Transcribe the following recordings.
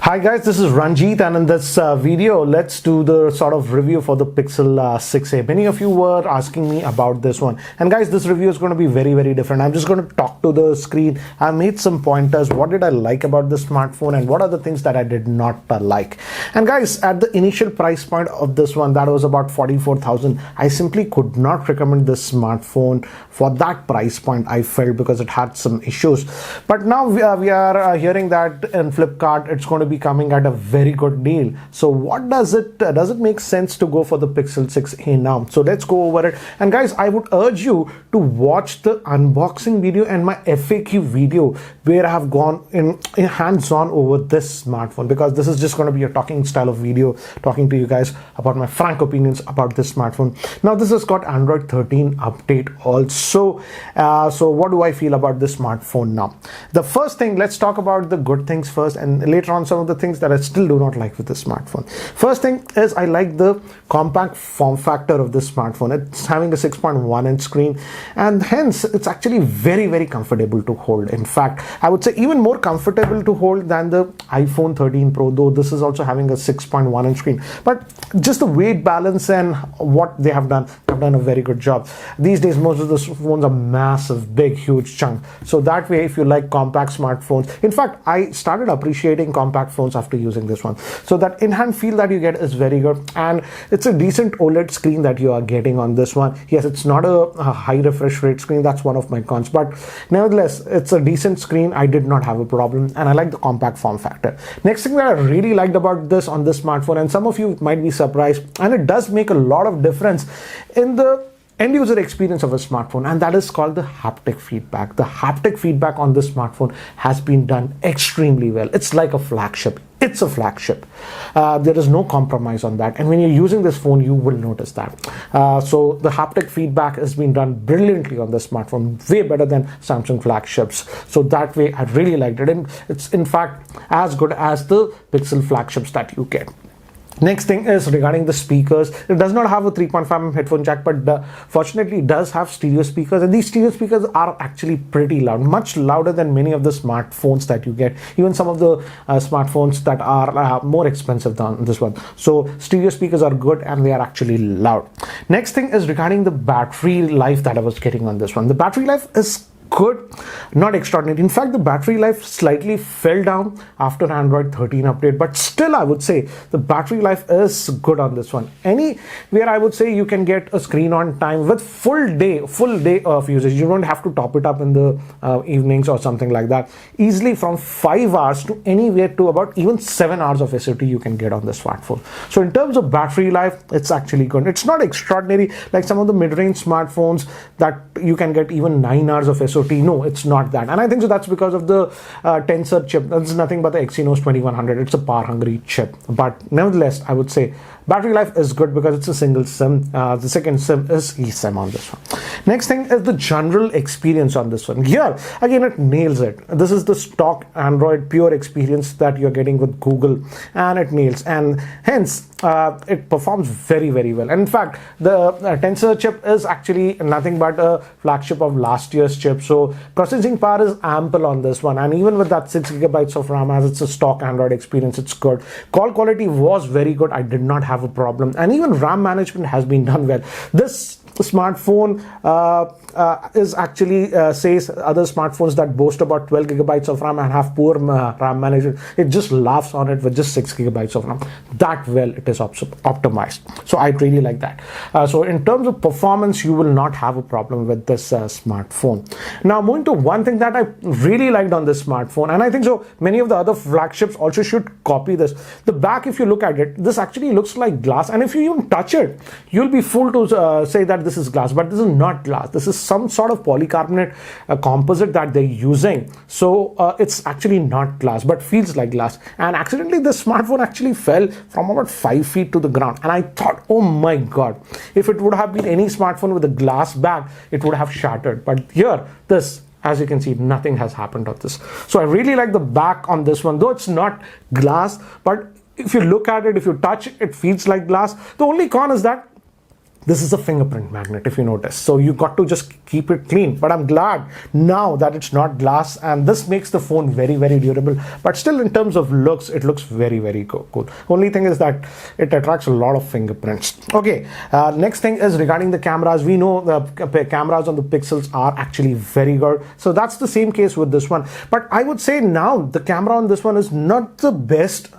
Hi guys, this is Ranjit, and in this video let's do the sort of review for the Pixel 6a. Many of you were asking me about this one, and guys, this review is going to be very different. I'm just going to talk to the screen. I made some pointers. What did I like about the smartphone and what are the things that I did not like? And guys, at the initial price point of this one, that was about 44,000, I simply could not recommend this smartphone for that price point, I felt, because it had some issues. But now we are hearing that in Flipkart it's going to be coming at a very good deal. So what does it make sense to go for the Pixel 6a now? So let's go over it. And guys, I would urge you to watch the unboxing video and my FAQ video where I have gone in hands-on over this smartphone, because this is just going to be a talking style of video, talking to you guys about my frank opinions about this smartphone. Now this has got Android 13 update also. So what do I feel about this smartphone now? The first thing, let's talk about the good things first, and later on some of the things that I still do not like with this smartphone. First thing is, I like the compact form factor of this smartphone. It's having a 6.1 inch screen, and hence it's actually very comfortable to hold. In fact, I would say even more comfortable to hold than the iPhone 13 Pro, though this is also having a 6.1 inch screen. But just the weight balance and what they have done a very good job. These days most of the phones are massive, big, huge chunk. So that way, if you like compact smartphones, in fact, I started appreciating compact phones after using this one. So that in-hand feel that you get is very good, and it's a decent OLED screen that you are getting on this one. Yes, it's not a high refresh rate screen, that's one of my cons, but nevertheless it's a decent screen. I did not have a problem, and I like the compact form factor. Next thing that I really liked about this on this smartphone, and some of you might be surprised, and it does make a lot of difference in the end user experience of a smartphone, and that is called the haptic feedback. The haptic feedback on this smartphone has been done extremely well. It's like a flagship. It's a flagship. There is no compromise on that, and when you're using this phone you will notice that. So the haptic feedback has been done brilliantly on this smartphone, way better than Samsung flagships. So that way I really liked it, and it's in fact as good as the Pixel flagships that you get. Next thing is regarding the speakers. It does not have a 3.5mm headphone jack, but fortunately it does have stereo speakers, and these stereo speakers are actually pretty loud, much louder than many of the smartphones that you get, even some of the smartphones that are more expensive than this one. So stereo speakers are good and they are actually loud. Next thing is regarding the battery life that I was getting on this one. The battery life is good, not extraordinary. In fact, the battery life slightly fell down after Android 13 update, but still I would say the battery life is good on this one. Anywhere I would say you can get a screen on time with full day of usage. You don't have to top it up in the evenings or something like that. Easily from 5 hours to anywhere to about even 7 hours of SOT you can get on this smartphone. So in terms of battery life, it's actually good. It's not extraordinary like some of the mid-range smartphones that you can get even 9 hours of SOT. No, it's not that, and I think so that's because of the Tensor chip. That's nothing but the Exynos 2100. It's a power hungry chip, but nevertheless I would say battery life is good because it's a single SIM. The second SIM is eSIM on this one. Next thing is the general experience on this one. Here again it nails it. This is the stock Android pure experience that you're getting with Google, and it nails, and hence it performs very well. And in fact, the Tensor chip is actually nothing but a flagship of last year's chip, so processing power is ample on this one, and even with that 6GB of RAM, as it's a stock Android experience, it's good. Call quality was very good. I did not have a problem, and even RAM management has been done well. This smartphone is actually says other smartphones that boast about 12GB of RAM and have poor RAM management, it just laughs on it with just 6GB of RAM. That well it is optimized. So I really like that. So in terms of performance, you will not have a problem with this smartphone. Now moving to one thing that I really liked on this smartphone, and I think so many of the other flagships also should copy this. The back, if you look at it, this actually looks like glass, and if you even touch it, you'll be fooled to say that this is glass, but this is not glass. This is some sort of polycarbonate composite that they're using. So it's actually not glass, but feels like glass. And accidentally this smartphone actually fell from about 5 feet to the ground, and I thought, oh my god, if it would have been any smartphone with a glass back, it would have shattered. But here, this, as you can see, nothing has happened on this. So I really like the back on this one, though it's not glass, but if you look at it, if you touch it, it feels like glass. The only con is that this is a fingerprint magnet, if you notice. So you got to just keep it clean. But I'm glad now that it's not glass, and this makes the phone very, very durable. But still, in terms of looks, it looks very, very cool. Only thing is that it attracts a lot of fingerprints. Okay, next thing is regarding the cameras. We know the cameras on the Pixels are actually very good. So that's the same case with this one. But I would say now the camera on this one is not the best.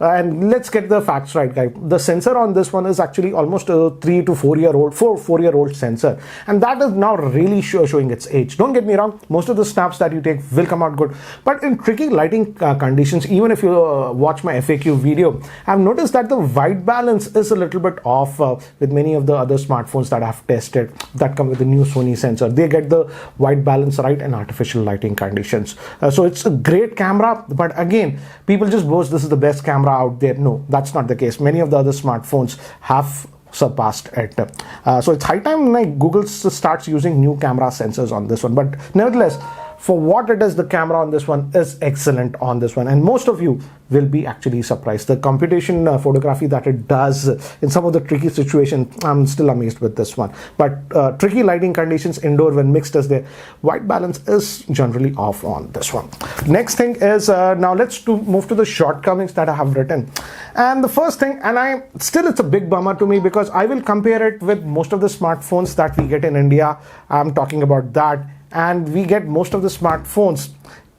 And let's get the facts right, guys. The sensor on this one is actually almost a 3 to 4 year old sensor, and that is now really showing its age. Don't get me wrong, most of the snaps that you take will come out good, but in tricky lighting conditions, even if you watch my FAQ video, I've noticed that the white balance is a little bit off with many of the other smartphones that I've tested that come with the new Sony sensor. They get the white balance right in artificial lighting conditions. So it's a great camera, but again, people just boast this is the best camera out there. No, that's not the case. Many of the other smartphones have surpassed it. So it's high time like Google starts using new camera sensors on this one. But nevertheless, for what it is, the camera on this one is excellent on this one, and most of you will be actually surprised. The computation photography that it does in some of the tricky situations, I'm still amazed with this one. But tricky lighting conditions indoor when mixed as their white balance is generally off on this one. Next thing is now let's move to the shortcomings that I have written. And the first thing, and it's a big bummer to me because I will compare it with most of the smartphones that we get in India. I'm talking about that. And we get most of the smartphones,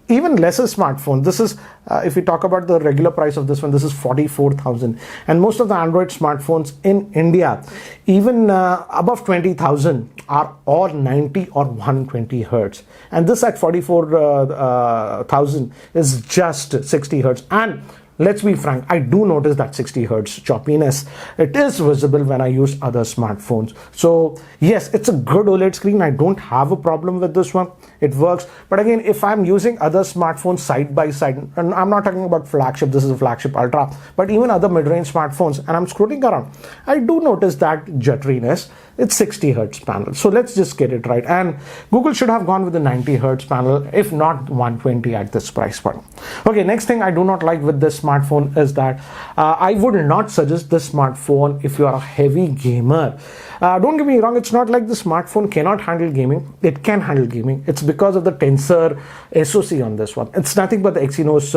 even lesser smartphones. This is, if we talk about the regular price of this one, this is 44,000. And most of the Android smartphones in India, even above 20,000, are all 90 or 120 hertz. And this at 44,000 is just 60 hertz. And let's be frank, I do notice that 60 hertz choppiness. It is visible when I use other smartphones. So yes, it's a good OLED screen. I don't have a problem with this one. It works. But again, if I'm using other smartphones side by side, and I'm not talking about flagship, this is a flagship Ultra, but even other mid-range smartphones, and I'm scrolling around, I do notice that jutteriness. It's 60 hertz panel. So let's just get it right. And Google should have gone with the 90 hertz panel, if not 120 at this price point. Okay, next thing I do not like with this smartphone is that I would not suggest this smartphone if you are a heavy gamer. Don't get me wrong, it's not like the smartphone cannot handle gaming. It can handle gaming. It's because of the Tensor SoC on this one. It's nothing but the Exynos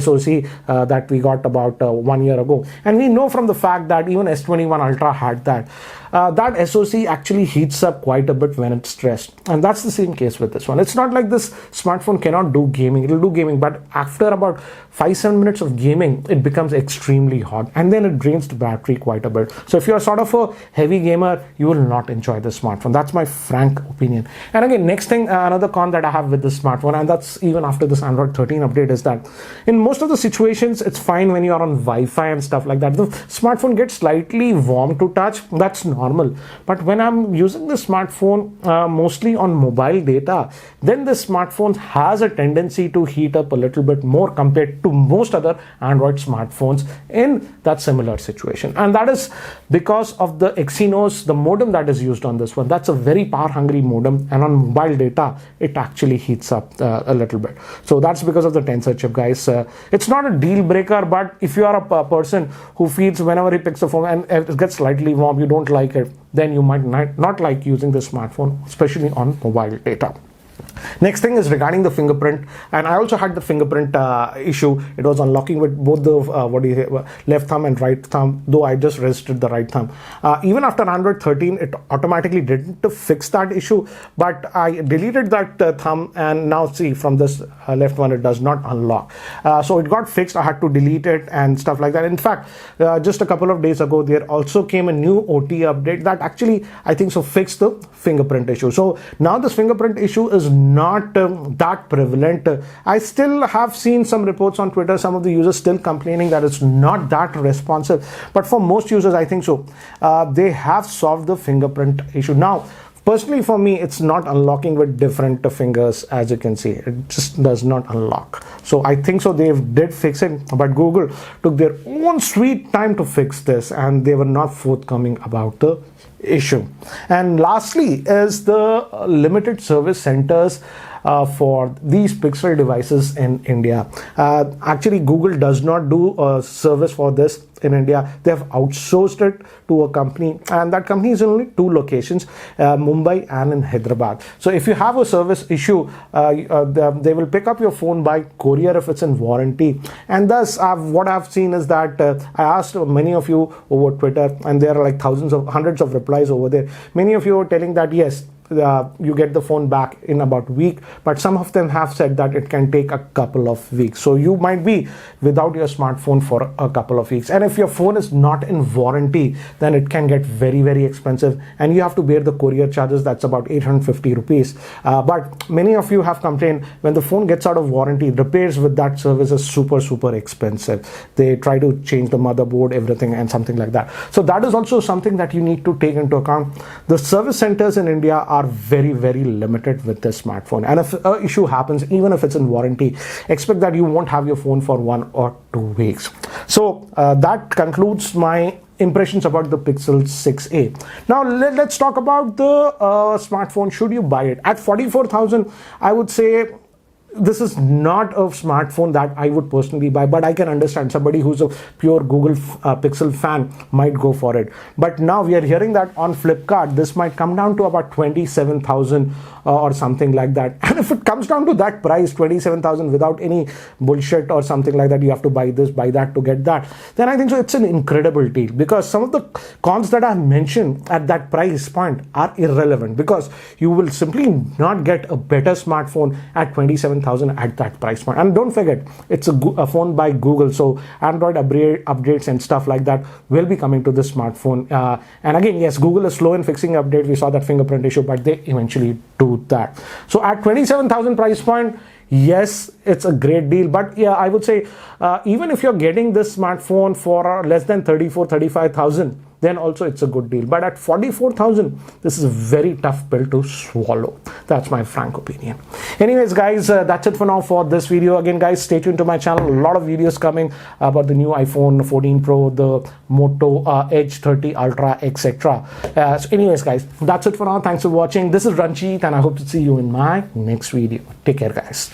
SoC that we got about 1 year ago. And we know from the fact that even S21 Ultra had that. That SoC actually heats up quite a bit when it's stressed, and that's the same case with this one. It's not like this smartphone cannot do gaming. It'll do gaming, but after about 5-7 minutes of gaming, it becomes extremely hot, and then it drains the battery quite a bit. So if you're sort of a heavy gamer, you will not enjoy this smartphone. That's my frank opinion. And again, next thing, another con that I have with this smartphone, and that's even after this Android 13 update, is that in most of the situations, it's fine when you're on Wi-Fi and stuff like that. The smartphone gets slightly warm to touch. That's normal. But when I'm using the smartphone mostly on mobile data, then this smartphone has a tendency to heat up a little bit more compared to most other Android smartphones in that similar situation. And that is because of the Exynos, the modem that is used on this one. That's a very power hungry modem, and on mobile data, it actually heats up a little bit. So that's because of the Tensor chip, guys. It's not a deal breaker, but if you are a person who feels whenever he picks a phone and it gets slightly warm, you don't like it, then you might not like using this smartphone, especially on mobile data. Next thing is regarding the fingerprint, and I also had the fingerprint issue. It was unlocking with both the left thumb and right thumb, though I just registered the right thumb. Even after Android 13, it automatically didn't fix that issue, but I deleted that thumb, and now see from this left one, it does not unlock. So it got fixed. I had to delete it and stuff like that. In fact, just a couple of days ago, there also came a new OT update that actually, I think so, fixed the fingerprint issue. So now this fingerprint issue is not that prevalent. I still have seen some reports on Twitter, some of the users still complaining that it's not that responsive, but for most users, I think so, they have solved the fingerprint issue. Now, personally for me, it's not unlocking with different fingers. As you can see, it just does not unlock. So I think so they did fix it, but Google took their own sweet time to fix this, and they were not forthcoming about the issue. And lastly is the limited service centers. for these Pixel devices in India. Actually, Google does not do a service for this in India. They have outsourced it to a company, and that company is in only 2 locations, Mumbai and in Hyderabad. So if you have a service issue, they will pick up your phone by courier if it's in warranty. And thus what I've seen is that I asked many of you over Twitter, and there are like hundreds of replies over there. Many of you are telling that yes, you get the phone back in about a week, but some of them have said that it can take a couple of weeks. So you might be without your smartphone for a couple of weeks, and if your phone is not in warranty, then it can get very, very expensive, and you have to bear the courier charges. That's about 850 rupees. But many of you have complained when the phone gets out of warranty, repairs with that service is super expensive. They try to change the motherboard, everything, and something like that. So that is also something that you need to take into account. The service centers in India are very, very limited with this smartphone, and if an issue happens, even if it's in warranty, expect that you won't have your phone for 1 or 2 weeks. So that concludes my impressions about the Pixel 6a. Now let's talk about the smartphone. Should you buy it at 44,000? I would say this is not a smartphone that I would personally buy, but I can understand somebody who's a pure Google Pixel fan might go for it. But now we are hearing that on Flipkart, this might come down to about 27,000 or something like that. And if it comes down to that price, 27,000, without any bullshit or something like that, you have to buy this, buy that to get that, then I think so it's an incredible deal, because some of the cons that I've mentioned at that price point are irrelevant, because you will simply not get a better smartphone at 27,000 at that price point. And don't forget, it's a phone by Google, so Android updates and stuff like that will be coming to this smartphone. And again, yes, Google is slow in fixing updates. We saw that fingerprint issue, but they eventually do that. So at 27,000 price point, yes, it's a great deal. But yeah, I would say even if you're getting this smartphone for less than 35,000, then also it's a good deal. But at 44,000, this is a very tough pill to swallow. That's my frank opinion. Anyways, guys, that's it for now for this video. Again, guys, stay tuned to my channel. A lot of videos coming about the new iPhone 14 Pro, the Moto Edge 30 Ultra, etc. So anyways, guys, that's it for now. Thanks for watching. This is Ranjit, and I hope to see you in my next video. Take care, guys.